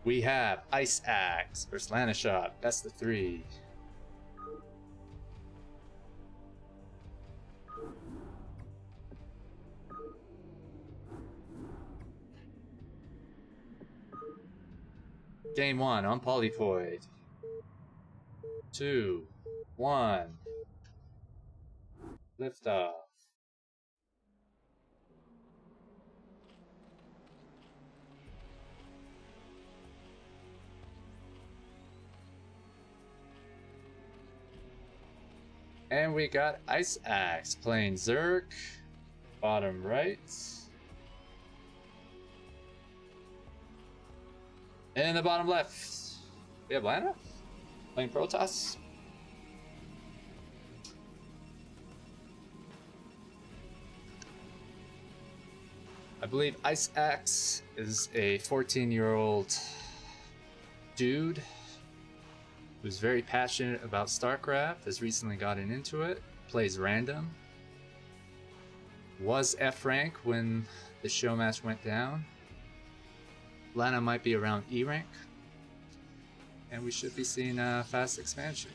We have Iceaxe versus Lanaishot. Best of 3. Game 1 on Polypoid. 2, 1. Liftoff. And we got Iceaxe playing Zerg. Bottom right. And in the bottom left, we have Lana playing Protoss. I believe Iceaxe is a 14-year-old dude who's very passionate about StarCraft, has recently gotten into it, plays random, was F rank when the Showmatch went down. Lana might be around E rank, and we should be seeing a fast expansion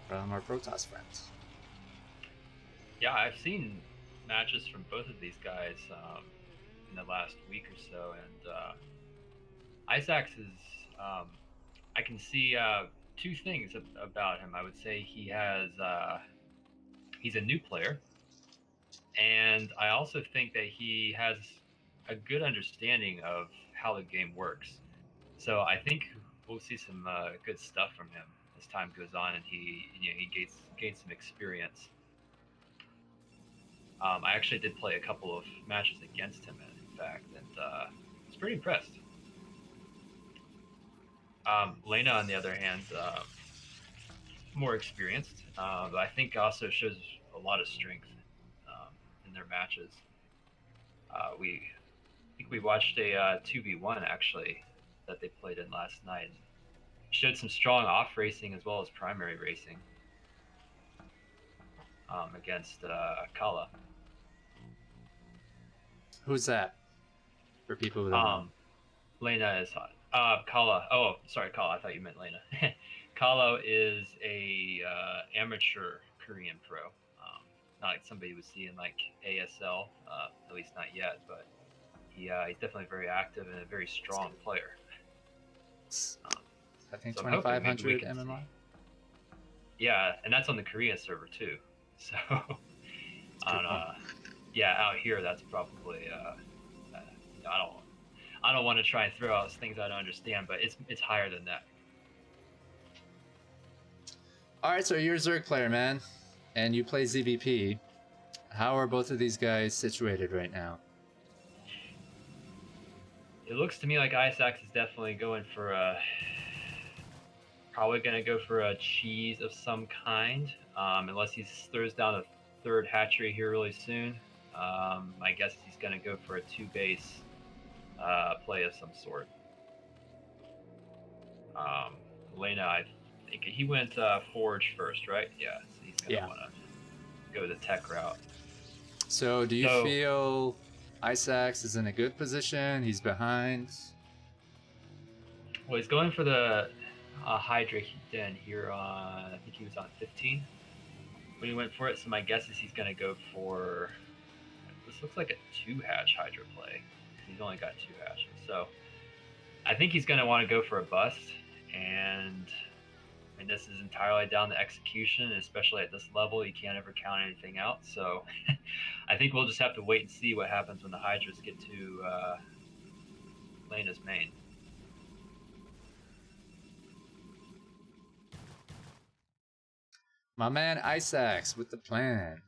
from our Protoss friends. Yeah, I've seen matches from both of these guys in the last week or so, and Iceaxe is, I can see two things about him. I would say he has, he's a new player, and I also think that he has a good understanding of how the game works. So I think we'll see some good stuff from him as time goes on, and he gains some experience. I actually did play a couple of matches against him, in fact, and I was pretty impressed. Lena, on the other hand, more experienced, but I think also shows a lot of strength in their matches. I think we watched a 2v1 actually that they played in last night. Showed some strong off racing as well as primary racing against Kala. Who's that? For people who don't know. Lena is Kala. Oh, sorry, Kala. I thought you meant Lena. Kala is a amateur Korean pro. Not like somebody you would see in like ASL, at least not yet. But he's definitely very active and a very strong player. I think so 2,500 MMR. Yeah, and that's on the Korean server too. So, yeah, out here that's probably I don't want to try and throw out things I don't understand, but it's higher than that. All right, so you're a Zerg player, man, and you play ZVP. How are both of these guys situated right now? It looks to me like Iceaxe is definitely going for probably going to go for a cheese of some kind, unless he throws down a third hatchery here really soon. I guess he's going to go for a 2-base play of some sort. Lena, I think he went Forge first, right? Yeah, so he's going to want to go the tech route. So do you feel Iceaxe is in a good position? He's behind? Well, he's going for the Hydra den here on, I think he was on 15 when he went for it. So my guess is he's going to go for, this looks like a 2-hatch Hydra play. He's only got 2 hatches. So I think he's going to want to go for a bust. And I mean, this is entirely down to execution, especially at this level. You can't ever count anything out. So I think we'll just have to wait and see what happens when the Hydras get to Lena's main. My man Iceaxe with the plan.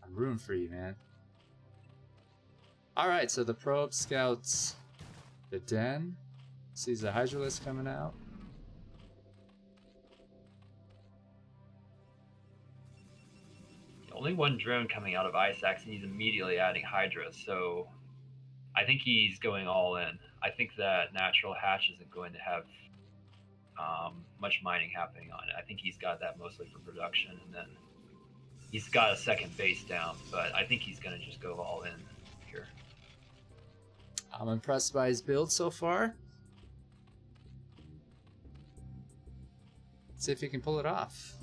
I'm rooting for you, man. Alright, so the probe scouts the den. Sees the Hydralisk coming out. Only one drone coming out of Iceaxe, and he's immediately adding Hydra. So I think he's going all in. I think that natural hatch isn't going to have much mining happening on it. I think he's got that mostly for production, and then he's got a second base down. But I think he's going to just go all in here. I'm impressed by his build so far. Let's see if he can pull it off.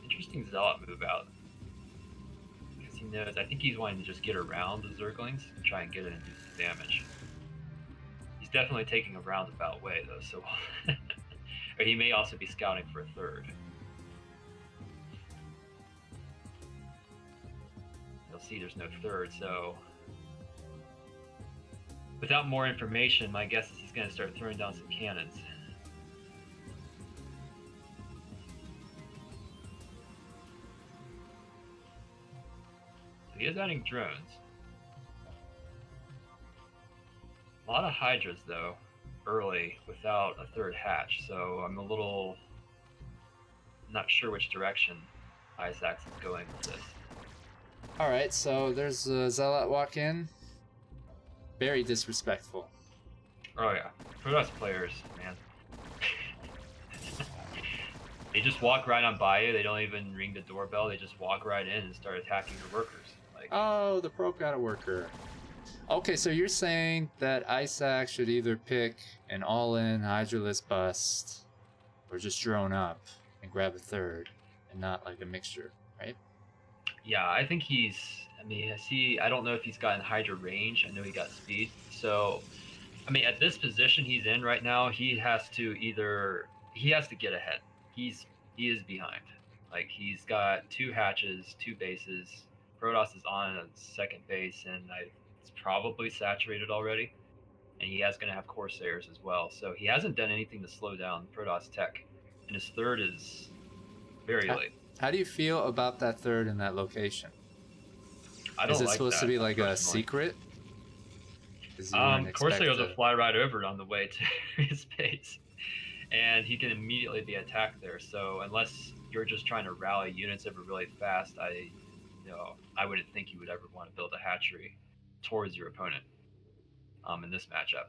Interesting Zealot move out. Because he knows, I think he's wanting to just get around the Zerglings and try and get it and do some damage. He's definitely taking a roundabout way though, so or he may also be scouting for a third. You'll see there's no third, so without more information, my guess is he's going to start throwing down some cannons. So he is adding drones. A lot of Hydras, though, early without a third hatch, so I'm a little not sure which direction Iceaxe is going with this. Alright, so there's a Zealot walk in. Very disrespectful. Oh yeah, Protoss players, man. They just walk right on by you, they don't even ring the doorbell, they just walk right in and start attacking your workers. Like, oh, the probe got a worker. Okay, so you're saying that Iceaxe should either pick an all-in Hydraless bust or just drone up and grab a third and not like a mixture, right? yeah, I think he's, I mean, I don't know if he's gotten Hydra range, I know he got speed, so, I mean, at this position he's in right now, he has to get ahead. He is behind. Like, he's got 2 hatches, 2 bases, Protoss is on a second base, and it's probably saturated already, and he is going to have Corsairs as well, so he hasn't done anything to slow down Protoss tech, and his third is very late. How do you feel about that third in that location? I don't Is it like supposed that, to be like personally. a secret? Corsairs will fly right over it on the way to his base, and he can immediately be attacked there. So unless you're just trying to rally units over really fast, I wouldn't think you would ever want to build a hatchery towards your opponent in this matchup.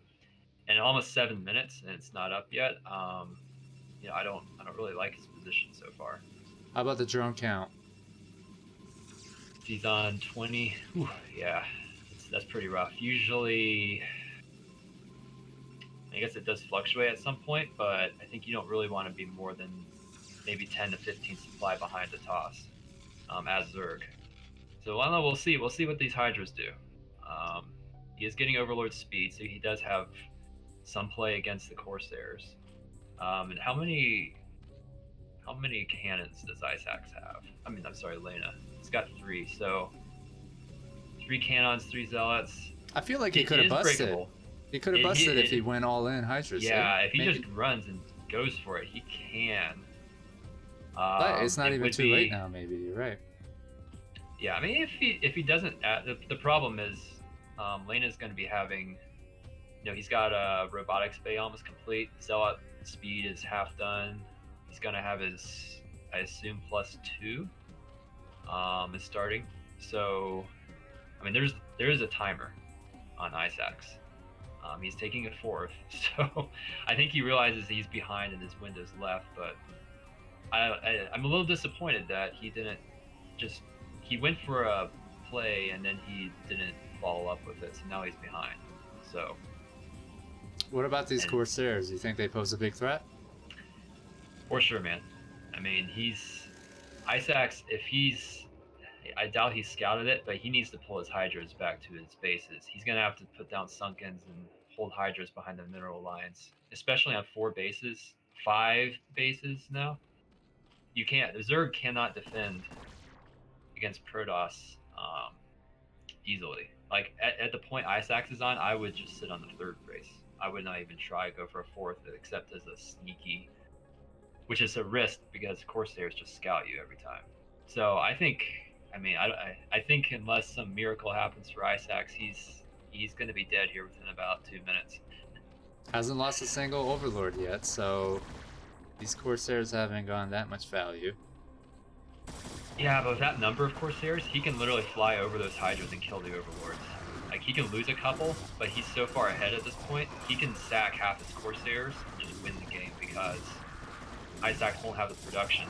And almost 7 minutes, and it's not up yet. I don't really like his position so far. How about the drone count? He's on 20. Whew, yeah, that's pretty rough. Usually, I guess it does fluctuate at some point, but I think you don't really want to be more than maybe 10 to 15 supply behind the toss as Zerg. So I don't know, we'll see. We'll see what these Hydras do. He is getting Overlord speed, so he does have some play against the Corsairs. And how many cannons does Iceaxe have? I'm sorry, Lena. He's got 3, so 3 cannons, 3 zealots. I feel like he could have busted. Breakable. He could have busted if he went all in Hydras. Yeah, if he just runs and goes for it, he can. But it's not even too late now. Maybe you're right. Yeah, I mean, if he doesn't, the problem is, Lena's going to be having, he's got a robotics bay almost complete. Zealot speed is half done. He's going to have his, I assume, +2 is starting. So, I mean, there is a timer on Iceaxe. He's taking a 4th, so I think he realizes he's behind and his window's left. But I'm a little disappointed that he didn't he went for a play and then he didn't follow up with it. So now he's behind. So, what about these Corsairs? Do you think they pose a big threat? For sure, man. I mean, Iceaxe, I doubt he scouted it, but he needs to pull his Hydras back to his bases. He's going to have to put down Sunkens and hold Hydras behind the mineral lines, especially on 4 bases, 5 bases now. You can't. The Zerg cannot defend against Protoss easily. Like, at the point Iceaxe is on, I would just sit on the 3rd base. I would not even try to go for a 4th, except as a sneaky, which is a risk because Corsairs just scout you every time. So I think unless some miracle happens for Iceaxe, he's going to be dead here within about 2 minutes. Hasn't lost a single Overlord yet, so these Corsairs haven't gone that much value. Yeah, but with that number of Corsairs, he can literally fly over those Hydras and kill the Overlords. Like, he can lose a couple, but he's so far ahead at this point, he can sack half his Corsairs and just win the game because Iceaxe won't have the production,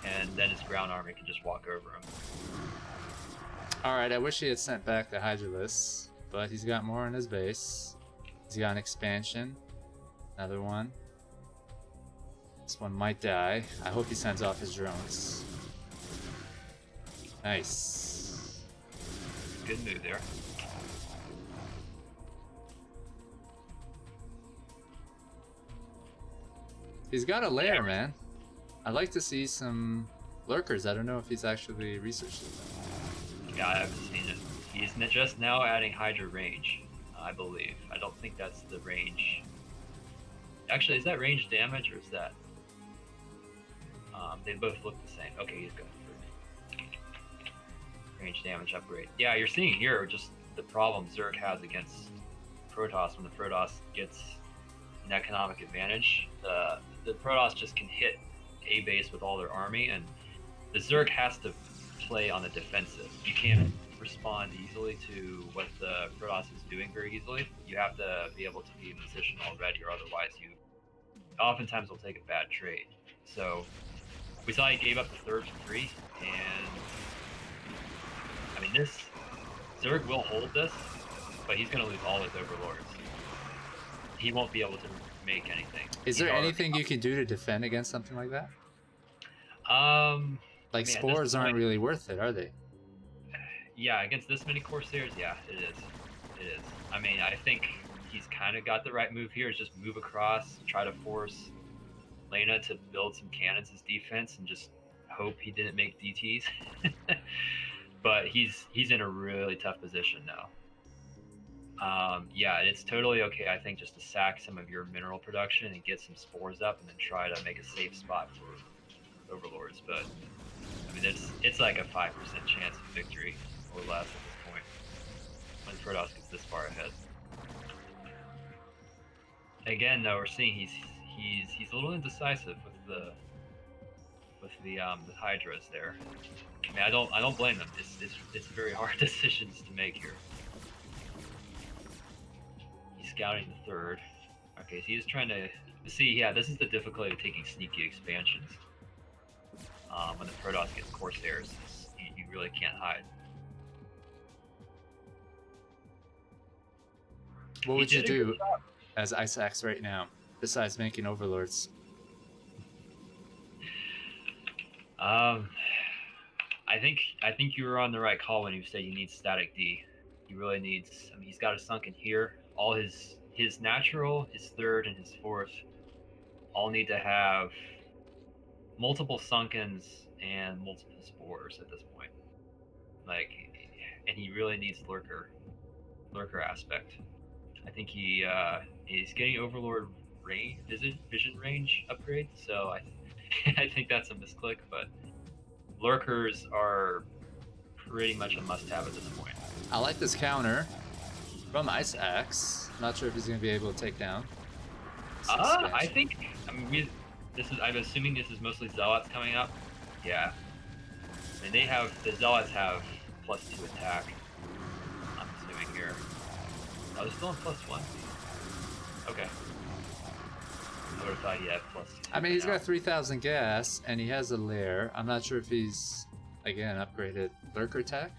and then his ground army can just walk over him. Alright, I wish he had sent back the Hydralisk, but he's got more on his base. He's got an expansion. Another one. This one might die. I hope he sends off his drones. Nice. Good move there. He's got a lair, man. I'd like to see some lurkers. I don't know if he's actually researched them. Yeah, I haven't seen it. He's just now adding Hydra range, I believe. I don't think that's the range. Actually, is that range damage or is that? They both look the same. Okay, he's going for range damage upgrade. Yeah, you're seeing here just the problem Zerg has against Protoss when the Protoss gets an economic advantage. The Protoss just can hit a base with all their army, and the Zerg has to play on the defensive. You can't respond easily to what the Protoss is doing very easily. You have to be able to be in position already, or otherwise you oftentimes will take a bad trade. So we saw he gave up the third for 3, and I mean this Zerg will hold this, but he's going to lose all his overlords. He won't be able to make anything. Is there anything you can do to defend against something like that? Like spores aren't really worth it, are they? Yeah, against this many Corsairs, yeah, it is. It is. I mean, I think he's kind of got the right move here. Is just move across, try to force Lena to build some cannons as defense, and just hope he didn't make DTs. But he's in a really tough position now. Yeah, it's totally okay, I think, just to sack some of your mineral production and get some spores up, and then try to make a safe spot for overlords. But I mean, it's like a 5% chance of victory or less at this point when Protoss gets this far ahead. Again, though, we're seeing he's a little indecisive with the Hydras there. I mean, I don't blame them. It's very hard decisions to make here. He's scouting the third. Okay, so he's trying to see. Yeah, this is the difficulty of taking sneaky expansions. When the Protoss gets Corsairs, you really can't hide. What would you do as Iceaxe right now, besides making overlords? I think you were on the right call when you said you need static D. He really needs. I mean, he's got a sunken here. All his natural, his third, and his fourth all need to have multiple sunkens and multiple spores at this point. Like, and he really needs lurker aspect. I think he's getting Overlord range, vision range upgrade. So I think that's a misclick, but lurkers are pretty much a must-have at this point. I like this counter from Iceaxe. Not sure if he's going to be able to take down. I think. I mean, I'm assuming this is mostly Zealots coming up. Yeah. And the Zealots have +2 attack. I'm assuming here. Oh, they're still on +1. Okay. I would have thought he had +2. I mean, he's got 3,000 gas, and he has a lair. I'm not sure if he's, again, upgraded lurker tech.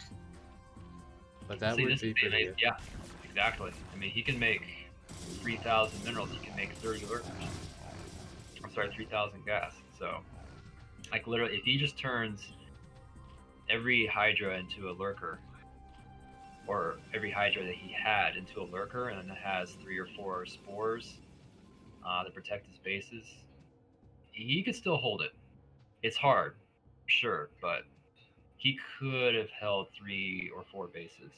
But that would be pretty good. Yeah, exactly. I mean, he can make 3,000 minerals. He can make 30 lurkers. I'm sorry, 3,000 gas. So, like, literally, if he just turns every Hydra into a lurker, or every Hydra that he had into a lurker, and then has 3 or 4 spores that protect his bases, he could still hold it. It's hard, sure, but he could have held 3 or 4 bases.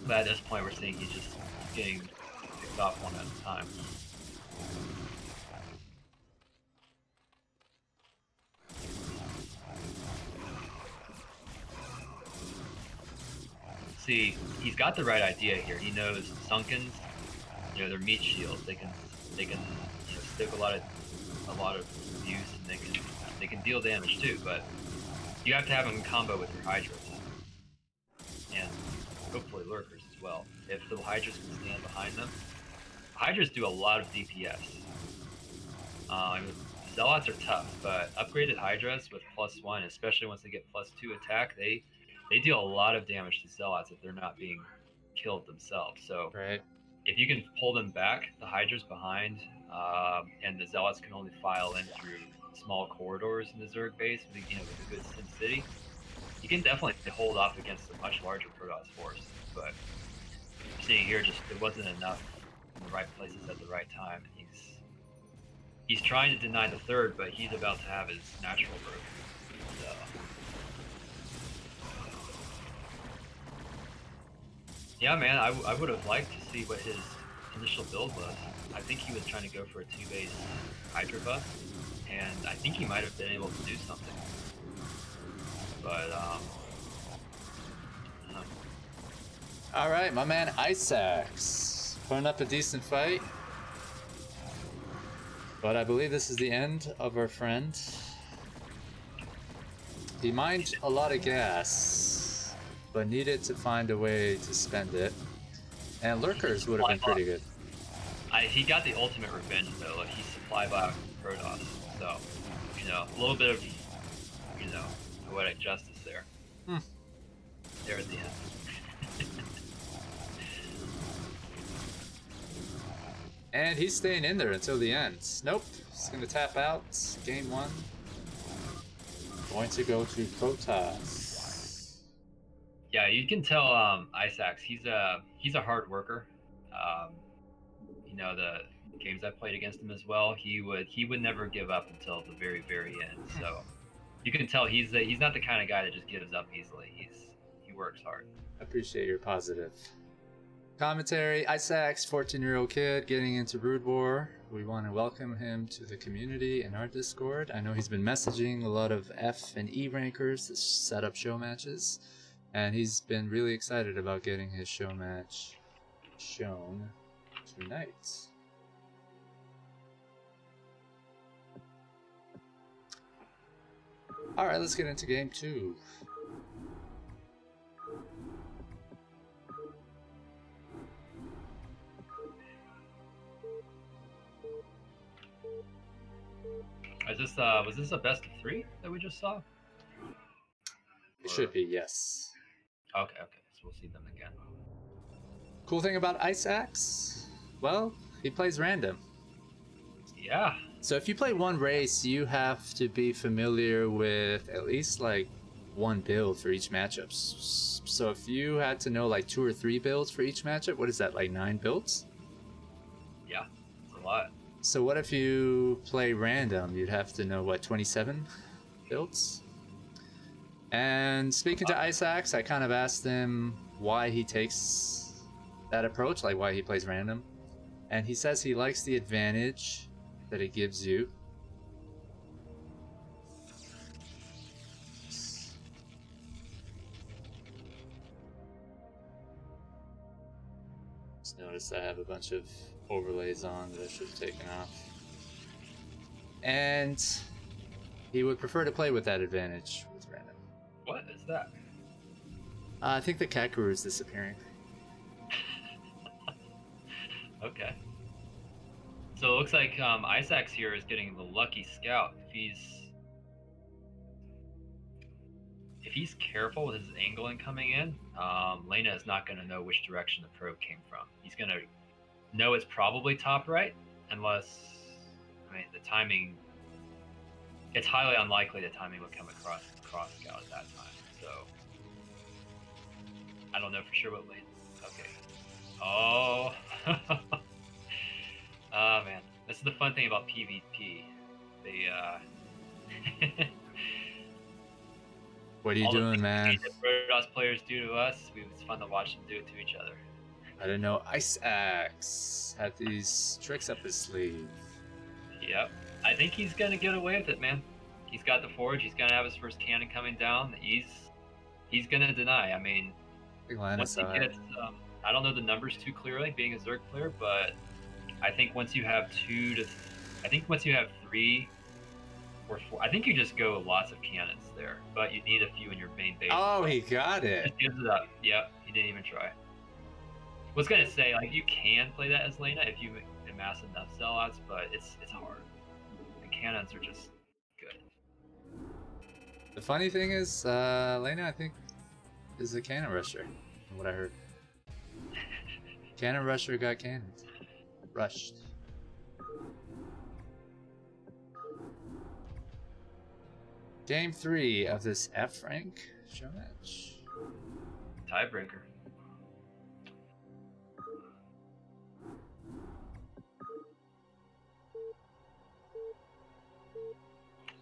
But at this point, we're seeing he's just getting picked off one at a time. See, he's got the right idea here. He knows Sunkens, they're meat shields. They can stick a lot of abuse, and they can deal damage too. But you have to have them in combo with your Hydras, and hopefully lurkers as well. If the Hydras can stand behind them, Hydras do a lot of DPS. Zealots are tough, but upgraded Hydras with +1, especially once they get +2 attack, they deal a lot of damage to Zealots if they're not being killed themselves. So Right. if you can pull them back, the Hydra's behind, and the Zealots can only file in through small corridors in the Zerg base with, with a good Sim City, you can definitely hold off against a much larger Protoss force. But seeing here, just it wasn't enough in the right places at the right time. And he's trying to deny the third, but he's about to have his natural birth. So. Yeah, man, I would have liked to see what his initial build was. I think he was trying to go for a 2-base Hydra buff, and I think he might have been able to do something. But, All right, my man Iceaxe putting up a decent fight. But I believe this is the end of our friend. He mined a lot of gas, but needed to find a way to spend it. And lurkers would have been pretty good. He got the ultimate revenge though. Like, he supply bot Protoss, so a little bit of poetic justice there. There at the end. And he's staying in there until the end. Nope, he's gonna tap out. Game 1. Going to go to Protoss. Yeah, you can tell Iceaxe, he's a hard worker. The games I played against him as well, he would never give up until the very, very end. So you can tell he's not the kind of guy that just gives up easily. He works hard. I appreciate your positive commentary. Iceaxe, 14-year-old kid getting into Brood War. We want to welcome him to the community in our Discord. I know he's been messaging a lot of F and E rankers to set up show matches, and he's been really excited about getting his show match shown tonight. All right, let's get into game 2. Was this a best of 3 that we just saw? It should be, yes. Okay, so we'll see them again. Cool thing about Iceaxe, well, he plays random. Yeah. So if you play one race, you have to be familiar with at least like one build for each matchup. So if you had to know like 2 or 3 builds for each matchup, what is that, like 9 builds? Yeah, it's a lot. So what if you play random? You'd have to know, what, 27 builds? And speaking to Iceaxe, I kind of asked him why he takes that approach, like why he plays random. And he says he likes the advantage that it gives you. Just noticed I have a bunch of overlays on that I should have taken off. And he would prefer to play with that advantage with random. What is that? I think the Kakuru is disappearing. Okay. So it looks like Iceaxe here is getting the lucky scout. If he's careful with his angling coming in, Lena is not going to know which direction the probe came from. He's going to know it's probably top right, unless, the timing, it's highly unlikely the timing would come across the cross scout at that time. So I don't know for sure what Lena. Okay. Oh. Oh man, this is the fun thing about PvP. What are you doing, man? The Protoss players do to us, it's fun to watch them do it to each other. I didn't know Iceaxe had these tricks up his sleeve. Yep. I think he's gonna get away with it, man. He's got the forge, he's gonna have his first cannon coming down. He's gonna deny. Once he gets, I don't know the numbers too clearly, being a Zerg player, but I think once you have 3 or 4, I think you just go lots of cannons there, but you need a few in your main base. Oh, he got it. Just gives it up. Yep, he didn't even try. Was gonna say, like, you can play that as Lena if you amass enough sellouts, but it's hard. cannons are just good. The funny thing is, Lena, I think, is a cannon rusher, from what I heard. Cannon rusher got cannons. Rushed. Game 3 of this F rank showmatch. Tiebreaker.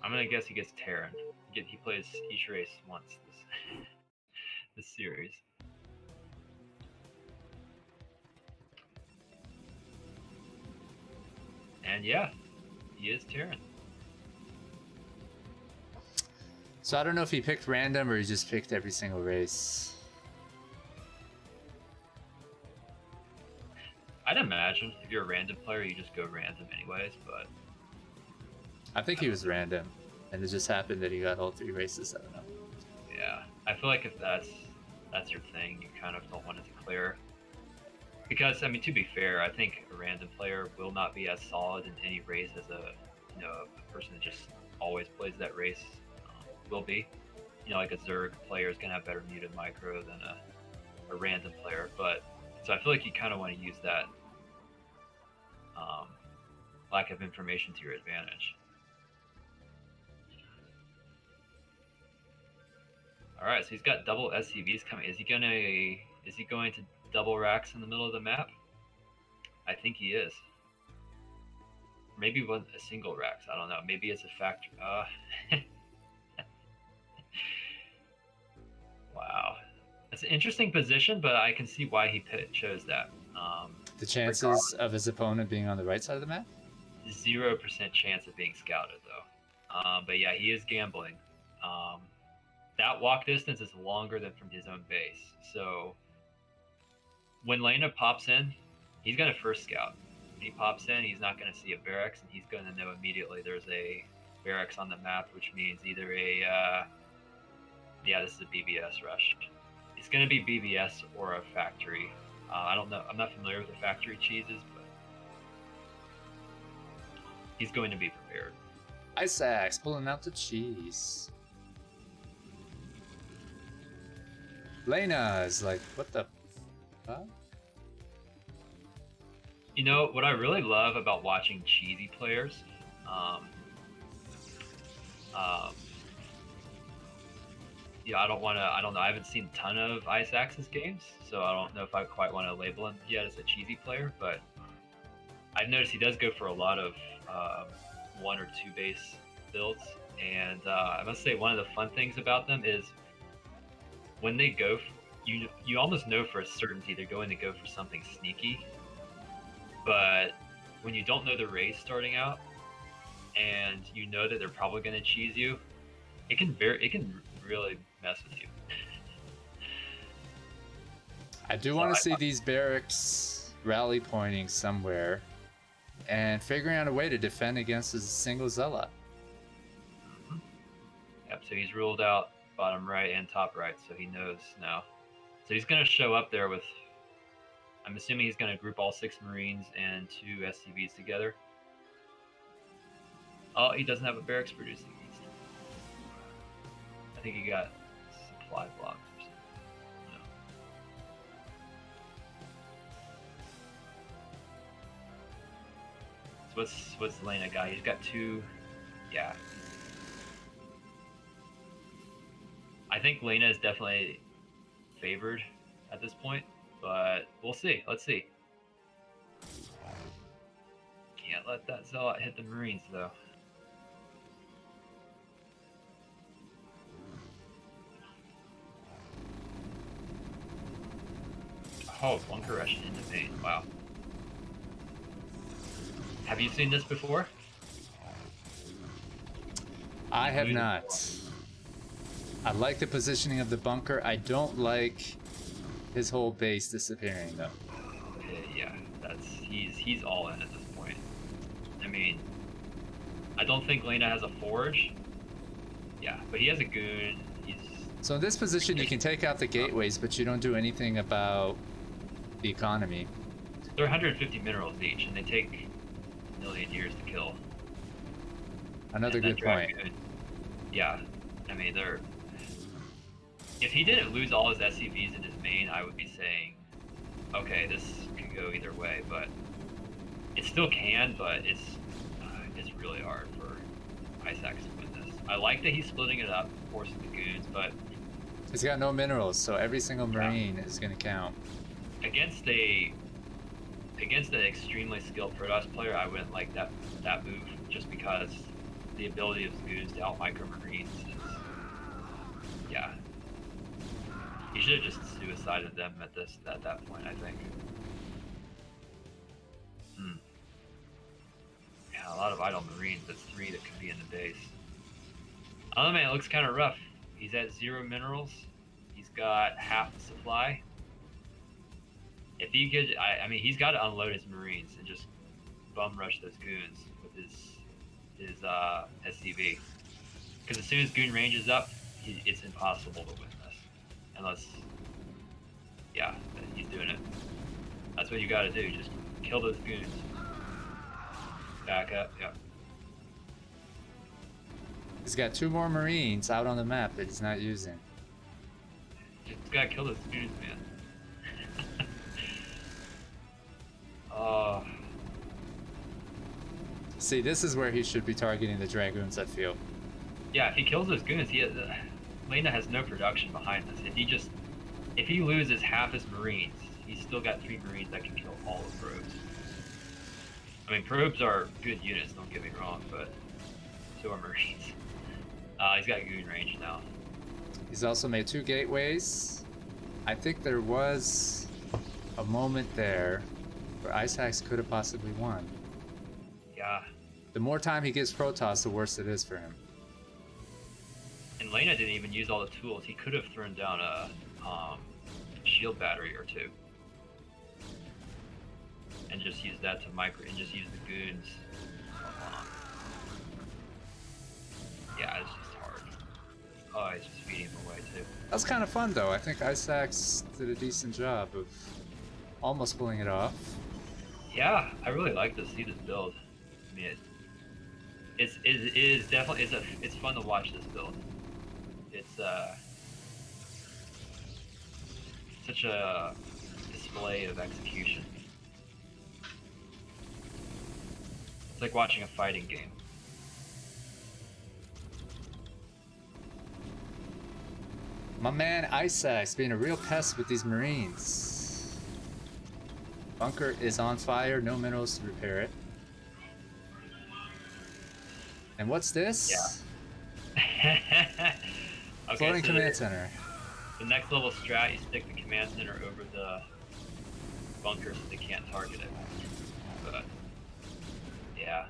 I'm gonna guess he gets Terran. He plays each race once this this series. And yeah, he is Terran. So I don't know if he picked random or he just picked every single race. I'd imagine if you're a random player, you just go random anyways, but... I think he was random, and it just happened that he got all 3 races, I don't know. Yeah, I feel like if that's your thing, you kind of don't want to declare. Because, I mean, to be fair, I think a random player will not be as solid in any race as a person that just always plays that race will be. You know, like a Zerg player is going to have better muted micro than a random player. But, so I feel like you kind of want to use that lack of information to your advantage. All right, so he's got double SCVs coming. Is he going to double racks in the middle of the map? I think he is. Maybe a single racks. I don't know. Maybe it's a factor. Wow, that's an interesting position, but I can see why he chose that. The chances of his opponent being on the right side of the map? 0% chance of being scouted, though. But yeah, he is gambling. That walk distance is longer than from his own base. So when Lena pops in, he's going to first scout. When he pops in, he's not going to see a barracks, and he's going to know immediately there's a barracks on the map, which means either a... yeah, this is a BBS rush. It's going to be BBS or a factory. I don't know. I'm not familiar with the factory cheeses, but he's going to be prepared. Iceaxe pulling out the cheese. Lena is like, what the fuck? You know, what I really love about watching cheesy players, yeah, I don't know, I haven't seen a ton of Iceaxe's games, so I don't know if I quite want to label him yet as a cheesy player, but I've noticed he does go for a lot of 1 or 2 base builds, and I must say one of the fun things about them is when they go, you almost know for a certainty they're going to go for something sneaky, but when you don't know the race starting out, and you know that they're probably going to cheese you, it can really mess with you. I do want to see these barracks rally pointing somewhere and figuring out a way to defend against a single zealot. Mm-hmm. Yep, so he's ruled out bottom right and top right, so he knows now. So he's going to show up there with, I'm assuming he's going to group all 6 Marines and 2 SCVs together. Oh, he doesn't have a barracks producing. I think he got supply blocks or something. No. So what's Lena got? He's got 2. Yeah. I think Lena is definitely favored at this point, but we'll see. Let's see. Can't let that zealot hit the Marines, though. Oh, bunker rushing into main. Wow. Have you seen this before? I have not. I like the positioning of the bunker. I don't like his whole base disappearing, though. Yeah, he's all in at this point. I mean, I don't think Lena has a forge. Yeah, but he has a goon. So in this position, you can take out the gateways, but you don't do anything about the economy. They're 150 minerals each, and they take a million years to kill. Another And that good point. Dragoon, yeah, I mean, if he didn't lose all his SCVs in his main, I would be saying, okay, this could go either way, but it still can, but it's really hard for Iceaxe to win this. I like that he's splitting it up, forcing the goons, but He's got no minerals, so every single yeah, Marine is going to count. against an extremely skilled Protoss player, I wouldn't like that move, just because the ability of goons to out micro Marines is, yeah. He should have just suicided them at that point, I think. Yeah, a lot of idle Marines. That's 3 that could be in the base. Oh man, it looks kind of rough. He's at 0 minerals. He's got half the supply. If he could, I mean, he's got to unload his Marines and just bum rush those goons with his SCV. Because as soon as goon range is up, it's impossible to win this, unless, yeah, he's doing it. That's what you got to do. Just kill those goons. Back up, yeah. He's got 2 more Marines out on the map that he's not using. Just gotta kill those goons, man. See, this is where he should be targeting the Dragoons, I feel. Yeah, if he kills those goons, Lena has no production behind this. If he loses half his Marines, he's still got 3 Marines that can kill all the probes. I mean, probes are good units, don't get me wrong, but so are Marines. He's got goon range now. He's also made 2 gateways. I think there was a moment there where Iceaxe could have possibly won. Yeah. The more time he gives Protoss, the worse it is for him. And Lena didn't even use all the tools. He could have thrown down a shield battery or 2. And just use that to and just use the goons. Yeah, it's just hard. Oh, he's just feeding him away too. That was kind of fun though. I think Iceaxe did a decent job of almost pulling it off. Yeah, I really like to see this build. I mean, it is definitely it's fun to watch this build. It's such a display of execution. It's like watching a fighting game. My man Iceaxe being a real pest with these Marines. Bunker is on fire, no minerals to repair it. And what's this? Yeah. Okay, Floating so command center. The next level strat, you stick the command center over the bunker so they can't target it. But yeah.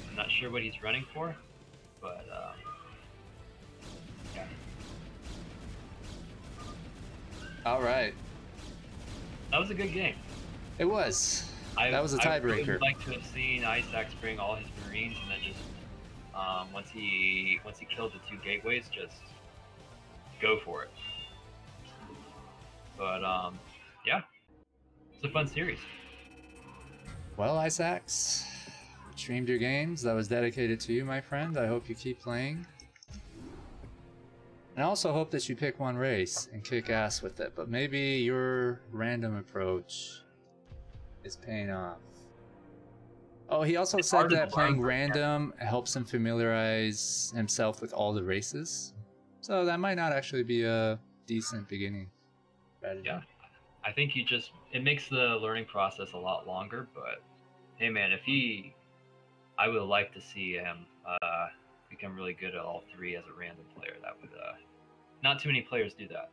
I'm not sure what he's running for, but yeah. All right. That was a good game. It was. That was a I tiebreaker. would like to have seen Iceaxe bring all his Marines and then just once he killed the 2 gateways, just go for it. But yeah, it's a fun series. Well, Iceaxe, streamed your games. That was dedicated to you, my friend. I hope you keep playing. And I also hope that you pick one race and kick ass with it. But maybe your random approach is paying off. Oh, he also said that playing random helps him familiarize himself with all the races. So that might not actually be a decent beginning strategy. Yeah, I think it makes the learning process a lot longer, but hey man, I would like to see him become really good at all 3 as a random player. That would, not too many players do that.